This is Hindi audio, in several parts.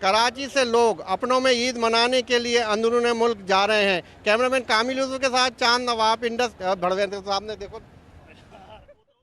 कराची से लोग अपनों में ईद मनाने के लिए अंदरून मुल्क जा रहे हैं। कैमरामैन कामिल यूसुफ के साथ चांद नवाब, इंडस भड़वेंद्र साहब ने देखो।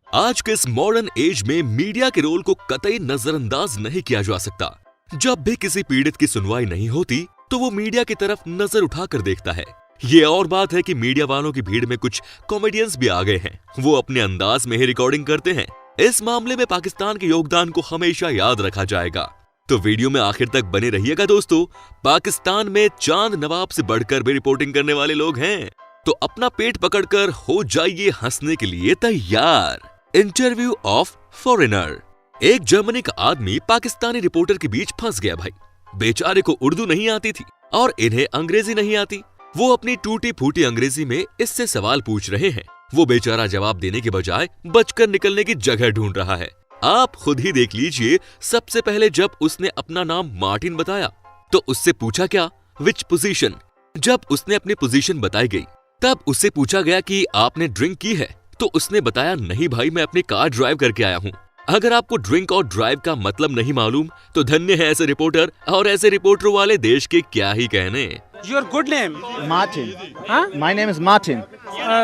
आज के इस मॉडर्न एज में मीडिया के रोल को कतई नजरअंदाज नहीं किया जा सकता। जब भी किसी पीड़ित की सुनवाई नहीं होती तो वो मीडिया की तरफ नजर उठाकर देखता है। ये और बात है कि मीडिया वालों की भीड़ में कुछ कॉमेडियंस भी आ गए हैं। वो अपने अंदाज में ही रिकॉर्डिंग करते हैं। इस मामले में पाकिस्तान के योगदान को हमेशा याद रखा जाएगा। तो वीडियो में आखिर तक बने रहिएगा दोस्तों। पाकिस्तान में चांद नवाब से बढ़कर भी रिपोर्टिंग करने वाले लोग हैं, तो अपना पेट पकड़कर हो जाइए हंसने के लिए तैयार। Interview of foreigner. एक जर्मनी का आदमी पाकिस्तानी रिपोर्टर के बीच फंस गया भाई। बेचारे को उर्दू नहीं आती थी और इन्हें अंग्रेजी नहीं आती। वो अपनी टूटी फूटी अंग्रेजी में इससे सवाल पूछ रहे हैं। वो बेचारा जवाब देने के बजाय बचकर निकलने की जगह ढूंढ रहा है। आप खुद ही देख लीजिए। सबसे पहले जब उसने अपना नाम मार्टिन बताया तो उससे पूछा क्या, विच पोजीशन। जब उसने अपनी पोजीशन बताई गई तब उससे पूछा गया कि आपने ड्रिंक की है, तो उसने बताया नहीं भाई, मैं अपनी कार ड्राइव करके आया हूँ। अगर आपको ड्रिंक और ड्राइव का मतलब नहीं मालूम तो धन्य है ऐसे रिपोर्टर, और ऐसे रिपोर्टरों वाले देश के क्या ही कहने। Your good name? Martin. Huh? My name is Martin,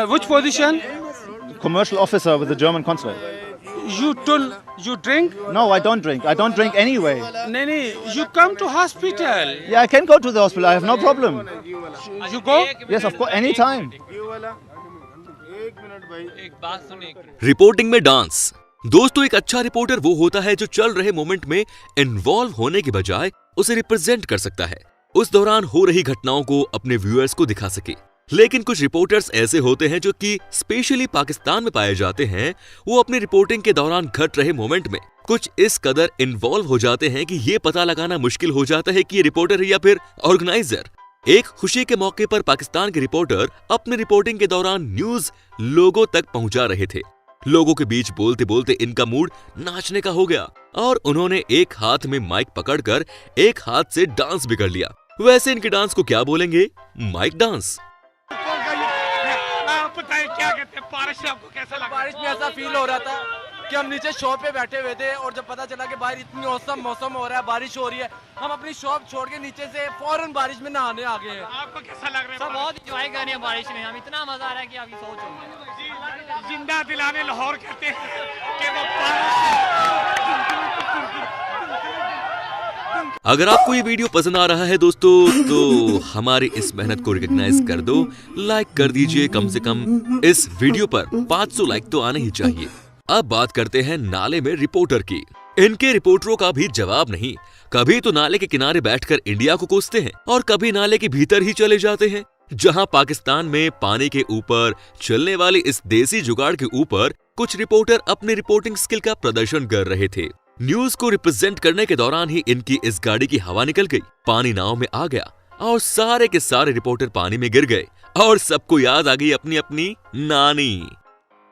Which position? commercial officer with the German consulate. You drink? No, I don't drink. I don't drink anyway. Nene, you come to hospital. Yeah, I can go to the hospital. I have no problem. You go? Yes, of course, anytime. Reporting में डांस। दोस्तों, एक अच्छा रिपोर्टर वो होता है जो चल रहे मोमेंट में इन्वॉल्व होने के बजाय उसे रिप्रेजेंट कर सकता है, उस दौरान हो रही घटनाओं को अपने व्यूअर्स को दिखा सके। लेकिन कुछ रिपोर्टर्स ऐसे होते हैं जो कि स्पेशली पाकिस्तान में पाए जाते हैं। वो अपनी रिपोर्टिंग के दौरान घट रहे मोमेंट में कुछ इस कदर इन्वॉल्व हो जाते हैं कि ये पता लगाना मुश्किल हो जाता है कि ये रिपोर्टर है या फिर ऑर्गेनाइजर। एक खुशी के मौके पर पाकिस्तान के रिपोर्टर अपनी रिपोर्टिंग के दौरान न्यूज लोगों तक पहुंचा रहे थे। लोगों के बीच बोलते बोलते इनका मूड नाचने का हो गया और उन्होंने एक हाथ में माइक पकड़कर एक हाथ से डांस भी कर लिया। वैसे इनके डांस को क्या बोलेंगे? Mike dance. क्या कहते हैं, बारिश से आपको कैसा लगा? बारिश में ऐसा फील हो रहा था कि हम नीचे शॉप पे बैठे हुए थे और जब पता चला कि बाहर इतनी औसम मौसम हो रहा है, बारिश हो रही है, हम अपनी शॉप छोड़ के नीचे से फौरन बारिश में नहाने आ गए हैं। आपको कैसा लग रहा है? सब बहुत इंजॉय कर रहे हैं बारिश में। हम इतना मजा आ रहा है कि आपकी सोच होगी। जिंदा दिलाने लाहौर कहते हैं कि वो अगर आपको ये वीडियो पसंद आ रहा है दोस्तों तो हमारी इस मेहनत को रिकॉग्नाइज कर दो, लाइक कर दीजिए। कम से कम इस वीडियो पर 500 लाइक तो आने ही चाहिए। अब बात करते हैं नाले में रिपोर्टर की। इनके रिपोर्टरों का भी जवाब नहीं। कभी तो नाले के किनारे बैठकर इंडिया को कोसते हैं और कभी नाले के भीतर ही चले जाते हैं। जहां पाकिस्तान में पानी के ऊपर चलने वाली इस देसी जुगाड़ के ऊपर कुछ रिपोर्टर अपनी रिपोर्टिंग स्किल का प्रदर्शन कर रहे थे। न्यूज को रिप्रेजेंट करने के दौरान ही इनकी इस गाड़ी की हवा निकल गई, पानी नाव में आ गया और सारे के सारे रिपोर्टर पानी में गिर गए और सबको याद आ गई अपनी अपनी नानी।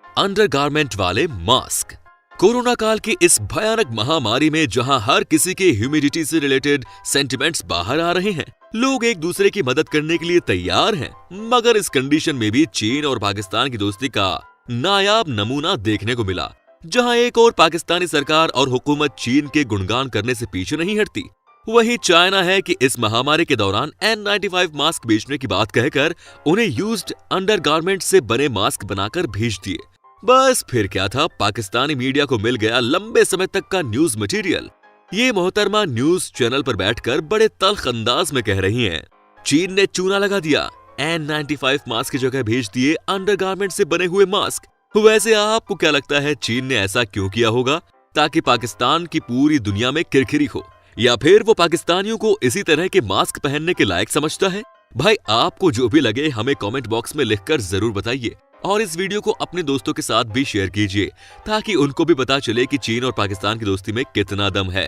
अंडरगारमेंट वाले मास्क। कोरोना काल की इस भयानक महामारी में जहां हर किसी के ह्यूमिडिटी से रिलेटेड सेंटिमेंट्स बाहर आ रहे हैं, लोग एक दूसरे की मदद करने के लिए तैयार हैं, मगर इस कंडीशन में भी चीन और पाकिस्तान की दोस्ती का नायाब नमूना देखने को मिला। जहां एक और पाकिस्तानी सरकार और हुकूमत चीन के गुणगान करने से पीछे नहीं हटती, वहीं चाइना है कि इस महामारी के दौरान N95 मास्क बेचने की बात कहकर उन्हें यूज्ड अंडरगारमेंट से बने मास्क बनाकर भेज दिए। बस फिर क्या था, पाकिस्तानी मीडिया को मिल गया लंबे समय तक का न्यूज मटेरियल। ये मोहतरमा न्यूज चैनल पर बैठकर बड़े तल्ख अंदाज में कह रही हैं, चीन ने चूना लगा दिया, N95 मास्क की जगह भेज दिए अंडरगारमेंट से बने हुए मास्क। वैसे आपको क्या लगता है, चीन ने ऐसा क्यों किया होगा? ताकि पाकिस्तान की पूरी दुनिया में किरकिरी हो, या फिर वो पाकिस्तानियों को इसी तरह के मास्क पहनने के लायक समझता है? भाई आपको जो भी लगे हमें कमेंट बॉक्स में लिखकर जरूर बताइए और इस वीडियो को अपने दोस्तों के साथ भी शेयर कीजिए ताकि उनको भी पता चले कि चीन और पाकिस्तान की दोस्ती में कितना दम है।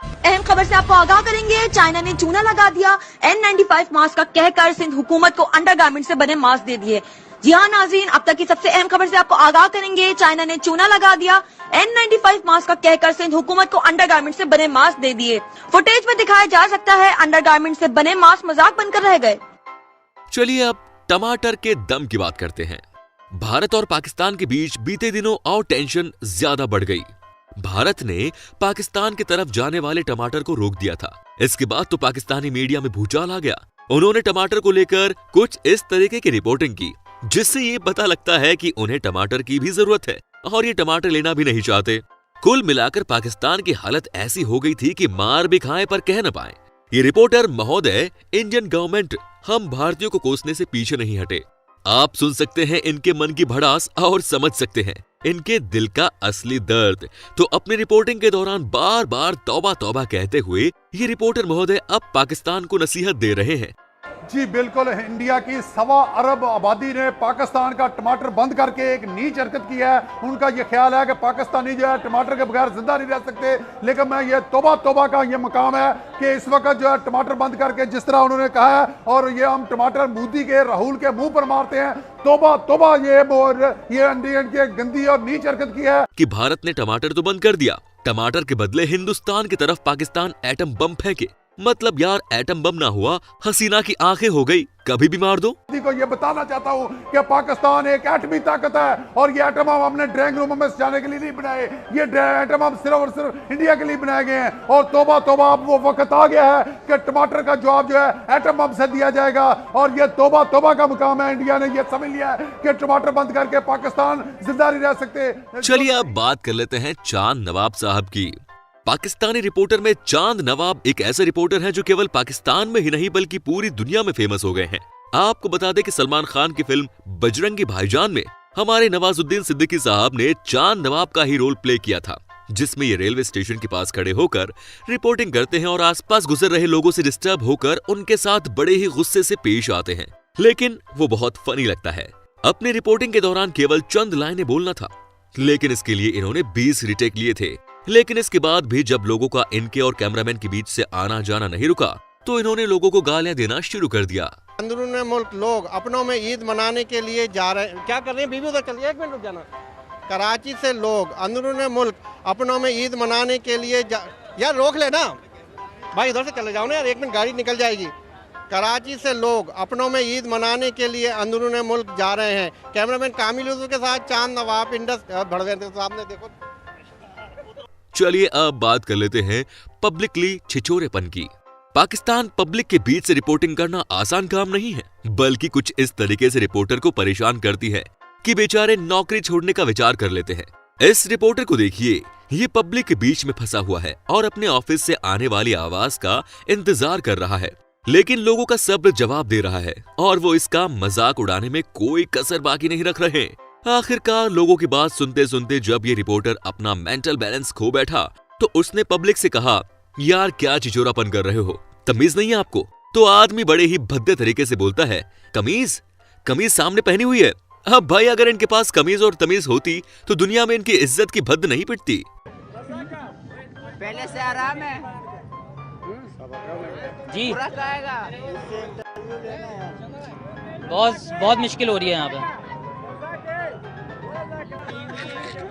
अहम खबर से आपको आगाह करेंगे। चाइना ने चूना लगा दिया, N95 मास्क का कहकर सिंध हुकूमत को अंडरगारमेंट से बने मास्क दे दिए। जी हाँ नाज़रीन, अब तक की सबसे अहम खबर से आपको आगाह करेंगे। चाइना ने चूना लगा दिया, N95 मास्क का कहकर सिंध हुकूमत को अंडरगारमेंट से बने मास्क दे दिए। फुटेज में दिखाया जा सकता है अंडरगारमेंट से बने मास्क मजाक बनकर रह गए। चलिए अब टमाटर के दम की बात करते हैं। भारत और पाकिस्तान के बीच बीते दिनों और टेंशन ज्यादा बढ़ गई। भारत ने पाकिस्तान की तरफ जाने वाले टमाटर को रोक दिया था। इसके बाद तो पाकिस्तानी मीडिया में भूचाल आ गया। उन्होंने टमाटर को लेकर कुछ इस तरीके की रिपोर्टिंग की जिससे ये पता लगता है कि उन्हें टमाटर की भी जरूरत है और ये टमाटर लेना भी नहीं चाहते। कुल मिलाकर पाकिस्तान की हालत ऐसी हो गई थी कि मार भी खाएं पर कह न पाएं। ये रिपोर्टर महोदय, इंडियन गवर्नमेंट हम भारतीयों को कोसने से पीछे नहीं हटे। आप सुन सकते हैं इनके मन की भड़ास और समझ सकते हैं इनके दिल का असली दर्द। तो अपनी रिपोर्टिंग के दौरान बार बार तौबा तौबा कहते हुए ये रिपोर्टर महोदय अब पाकिस्तान को नसीहत दे रहे हैं। जी बिल्कुल, इंडिया की 1.25 अरब आबादी ने पाकिस्तान का टमाटर बंद करके एक नीच हरकत की है। उनका ये ख्याल है कि पाकिस्तानी जो है टमाटर के बगैर जिंदा नहीं रह सकते। लेकिन मैं ये तौबा का ये मकाम है कि इस वक्त जो है टमाटर बंद करके जिस तरह उन्होंने कहा है और ये हम टमाटर मोदी के, राहुल के मुंह पर मारते हैं। तौबा ये इंडियन की गंदी और नीच हरकत की है कि भारत ने टमाटर तो बंद कर दिया, टमाटर के बदले हिंदुस्तान की तरफ पाकिस्तान एटम बम फेंके। मतलब यार, एटम बम ना हुआ, हसीना की आंखें हो गई, कभी भी मार दो। को ये बताना चाहता हूँ कि पाकिस्तान एक एटमी ताकत है और ये एटम बम हमने ड्राइंग रूम में जाने के लिए नहीं बनाए। ये एटम बम सिर्फ और सिर्फ इंडिया के लिए बनाए गए हैं। और तौबा अब वो वक्त आ गया है कि टमाटर का जवाब जो है एटम बम से दिया जाएगा। और ये तौबा का मुकाम है। इंडिया ने ये समझ लिया है कि टमाटर बंद करके पाकिस्तान जिंदा नहीं रह सकते। चलिए अब बात कर लेते हैं चांद नवाब साहब की। पाकिस्तानी रिपोर्टर में चांद नवाब एक ऐसे रिपोर्टर हैं जो केवल पाकिस्तान में ही नहीं बल्कि पूरी दुनिया में फेमस हो गए हैं। आपको बता दें कि सलमान खान की फिल्म बजरंगी भाईजान में हमारे नवाजुद्दीन सिद्दीकी साहब ने चांद नवाब का ही रोल प्ले किया था, जिसमें ये रेलवे स्टेशन के पास खड़े होकर रिपोर्टिंग करते हैं और आसपास गुजर रहे लोगों से डिस्टर्ब होकर उनके साथ बड़े ही गुस्से से पेश आते हैं। लेकिन वो बहुत फनी लगता है। अपनी रिपोर्टिंग के दौरान केवल चंद लाइनें बोलना था, लेकिन इसके लिए इन्होंने 20 रिटेक लिए थे। लेकिन इसके बाद भी जब लोगों का इनके और कैमरामैन के बीच से आना जाना नहीं रुका तो इन्होंने लोगों को गालियां देना शुरू कर दिया। अंदरून मुल्क लोग अपनों में ईद मनाने के लिए जा रहे हैं। क्या कर रहे हैं बीबी? उधर चलिए, 1 मिनट रुक जाना। कराची से लोग अंदरून मुल्क अपनों में ईद मनाने के लिए यार रोक लेना भाई, इधर से चले जाओ ना यार, 1 मिनट गाड़ी निकल जाएगी। कराची से लोग अपनों में ईद मनाने के लिए अंदरून मुल्क जा रहे हैं। कैमरामैन कामिल उर्दू के साथ चांद नवाब इंडस भड़वे सामने देखो। चलिए अब बात कर लेते हैं पब्लिकली छिछोरेपन की। पाकिस्तान पब्लिक के बीच से रिपोर्टिंग करना आसान काम नहीं है, बल्कि कुछ इस तरीके से रिपोर्टर को परेशान करती है कि बेचारे नौकरी छोड़ने का विचार कर लेते हैं। इस रिपोर्टर को देखिए, ये पब्लिक के बीच में फंसा हुआ है और अपने ऑफिस से आने वाली आवाज का इंतजार कर रहा है, लेकिन लोगों का सब्र जवाब दे रहा है और वो इसका मजाक उड़ाने में कोई कसर बाकी नहीं रख रहे। आखिरकार लोगों की बात सुनते सुनते जब ये रिपोर्टर अपना मेंटल बैलेंस खो बैठा तो उसने पब्लिक से कहा, यार क्या चिचोरापन कर रहे हो, तमीज नहीं है आपको? तो आदमी बड़े ही भद्दे तरीके से बोलता है, कमीज सामने पहनी हुई है। अब भाई, अगर इनके पास कमीज और तमीज होती तो दुनिया में इनकी इज्जत की भद्द नहीं पिटती। पहले से आराम है जी, बहुत मुश्किल हो रही है यहाँ पे।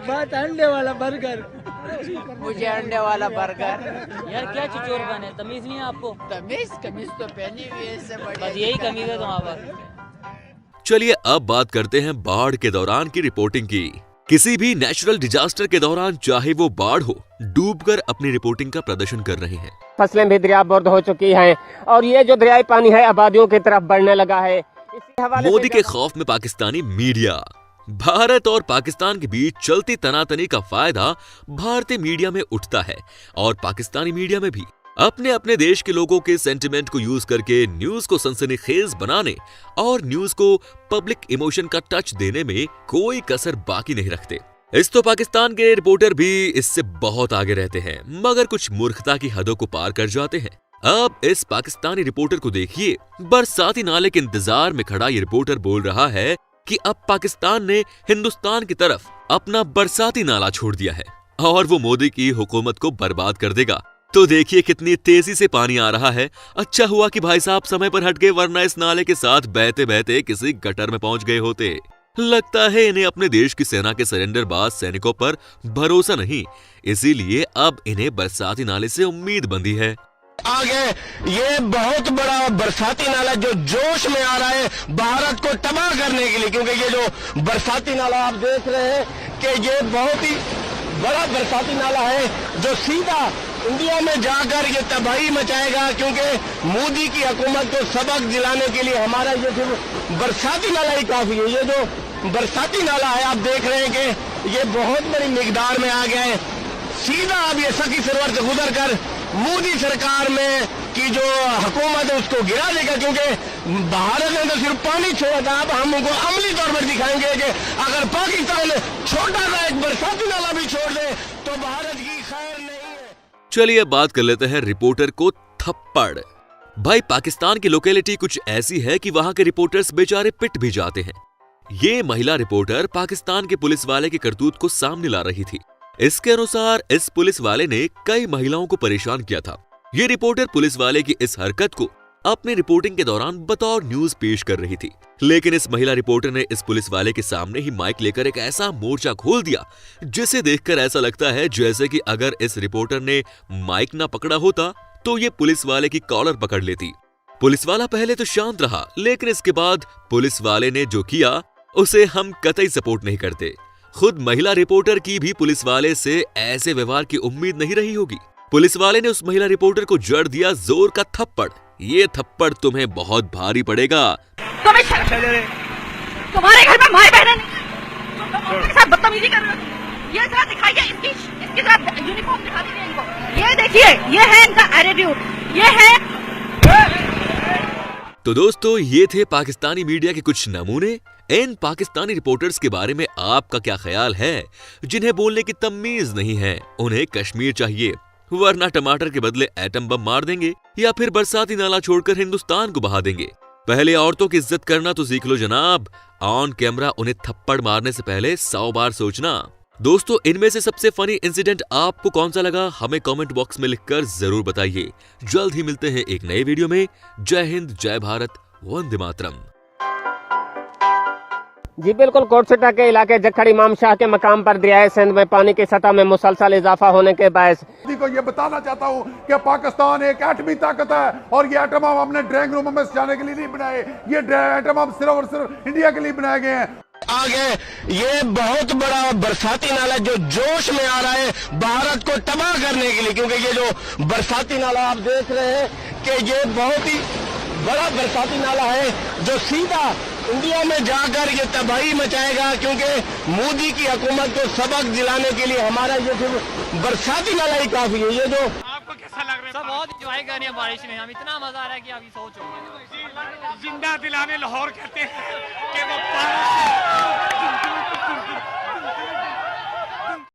बहुत अंडे वाला बर्गर, मुझे अंडे वाला बर्गर। यार क्या चिचोर बने, तमीज नहीं है आपको? कमीज तो पहनी हुई है, इससे बस यही कमीज है तुम्हारे पास। चलिए अब बात करते हैं बाढ़ के दौरान की रिपोर्टिंग की। किसी भी नेचुरल डिजास्टर के दौरान, चाहे वो बाढ़ हो, डूबकर अपनी रिपोर्टिंग का प्रदर्शन कर रहे हैं। फसलें भी दरियाबर्द हो चुकी हैं और ये जो दरियाई पानी है आबादियों की तरफ बढ़ने लगा है। मोदी के खौफ में पाकिस्तानी मीडिया। भारत और पाकिस्तान के बीच चलती तनातनी का फायदा भारतीय मीडिया में उठता है और पाकिस्तानी मीडिया में भी अपने अपने देश के लोगों के सेंटिमेंट को यूज करके न्यूज को सनसनीखेज बनाने और न्यूज को पब्लिक इमोशन का टच देने में कोई कसर बाकी नहीं रखते। इस तो पाकिस्तान के रिपोर्टर भी इससे बहुत आगे रहते हैं, मगर कुछ मूर्खता की हदों को पार कर जाते हैं। अब इस पाकिस्तानी रिपोर्टर को देखिए, बरसाती नाले के इंतजार में खड़ा ये रिपोर्टर बोल रहा है कि अब पाकिस्तान ने हिंदुस्तान की तरफ अपना बरसाती नाला छोड़ दिया है और वो मोदी की हुकूमत को बर्बाद कर देगा। तो देखिए कितनी तेजी से पानी आ रहा है। अच्छा हुआ कि भाई साहब समय पर हट गए, वरना इस नाले के साथ बहते बहते किसी गटर में पहुंच गए होते। लगता है इन्हें अपने देश की सेना के सरेंडरबाज सैनिकों पर भरोसा नहीं, इसीलिए अब इन्हें बरसाती नाले से उम्मीद बंधी है। आगे ये बहुत बड़ा बरसाती नाला जो जोश में आ रहा है भारत को तबाह करने के लिए, क्योंकि ये जो बरसाती नाला आप देख रहे हैं कि ये बहुत ही बड़ा बरसाती नाला है जो सीधा इंडिया में जाकर ये तबाही मचाएगा, क्योंकि मोदी की हुकूमत को सबक दिलाने के लिए हमारा ये सिर्फ बरसाती नाला ही काफी है। ये जो बरसाती नाला है आप देख रहे हैं कि ये बहुत बड़ी मिकदार में आ गया है, सीधा अब ये सखी सरोवर से गुजर कर मोदी सरकार में की जो हुकूमत है उसको गिरा देगा, क्योंकि भारत ने तो सिर्फ पानी छोड़ा था। अब हम उनको अमली तौर पर दिखाएंगे कि अगर पाकिस्तान छोटा सा एक बरसाती नाला भी छोड़ दे तो भारत की खैर नहीं है। चलिए बात कर लेते हैं रिपोर्टर को थप्पड़। भाई पाकिस्तान की लोकेलिटी कुछ ऐसी है कि वहां के रिपोर्टर्स बेचारे पिट भी जाते हैं। ये महिला रिपोर्टर पाकिस्तान के पुलिस वाले की करतूत को सामने ला रही थी। इसके अनुसार इस पुलिस वाले ने कई महिलाओं को परेशान किया था। ये रिपोर्टर पुलिस वाले की इस हरकत को अपनी रिपोर्टिंग के दौरान बतौर न्यूज पेश कर रही थी, लेकिन इस महिला रिपोर्टर ने इस पुलिस वाले के सामने ही माइक लेकर एक ऐसा मोर्चा खोल दिया जिसे देखकर ऐसा लगता है जैसे कि अगर इस रिपोर्टर ने माइक ना पकड़ा होता तो ये पुलिस वाले की कॉलर पकड़ लेती। पुलिस वाला पहले तो शांत रहा, लेकिन इसके बाद पुलिस वाले ने जो किया उसे हम कतई सपोर्ट नहीं करते। खुद महिला रिपोर्टर की भी पुलिस वाले से ऐसे व्यवहार की उम्मीद नहीं रही होगी। पुलिस वाले ने उस महिला रिपोर्टर को जड़ दिया जोर का थप्पड़। ये थप्पड़ तुम्हें बहुत भारी पड़ेगा। तुम्हारे घर में माए बहनें नहीं साथ बदतमीजी कर रहे हो। ये जरा दिखाइए इसकी जरा यूनिफॉर्म दिखा दीजिए इनको। ये देखिए, ये है इनका एटीट्यूड, ये है। तो दोस्तों ये थे पाकिस्तानी मीडिया के कुछ नमूने। इन पाकिस्तानी रिपोर्टर्स के बारे में आपका क्या ख्याल है? जिन्हें बोलने की तमीज नहीं है उन्हें कश्मीर चाहिए, वरना टमाटर के बदले एटम बम मार देंगे या फिर बरसाती नाला छोड़कर हिंदुस्तान को बहा देंगे। पहले औरतों की इज्जत करना तो सीख लो जनाब। ऑन कैमरा उन्हें थप्पड़ मारने से पहले 100 बार सोचना। दोस्तों इनमें से सबसे फनी इंसिडेंट आपको कौन सा लगा हमें कमेंट बॉक्स में लिखकर जरूर बताइए। जल्द ही मिलते हैं एक नए वीडियो में। जय हिंद, जय भारत, वंदे मातरम। जी बिल्कुल, कोटसटा के इलाके जखड़ इमाम शाह के मकाम पर दरियाए सिंध में पानी की सतह में मुसलसल इजाफा होने के बायस को ये बताना चाहता हूँ कि पाकिस्तान एक एटमी ताकत है और ये एटम बम हमने ड्राइंग रूम में जाने के लिए नहीं बनाए। ये एटम बम सिर्फ और सिर्फ इंडिया के लिए बनाए गए हैं। आगे ये बहुत बड़ा बरसाती नाला जो जोश में आ रहा है भारत को तबाह करने के लिए, क्योंकि ये जो बरसाती नाला आप देख रहे हैं कि ये बहुत ही बड़ा बरसाती नाला है जो सीधा इंडिया में जाकर ये तबाही मचाएगा, क्योंकि मोदी की हुकूमत को सबक दिलाने के लिए हमारा ये सिर्फ बरसाती नाला ही काफी है। ये जो आपको कैसा लग रहा है? सब बहुत इंजॉय कर रहे हैं बारिश में, हम इतना मजा आ रहा है कि अभी सोच जिंदा दिलाने लाहौर कहते हैं कि वो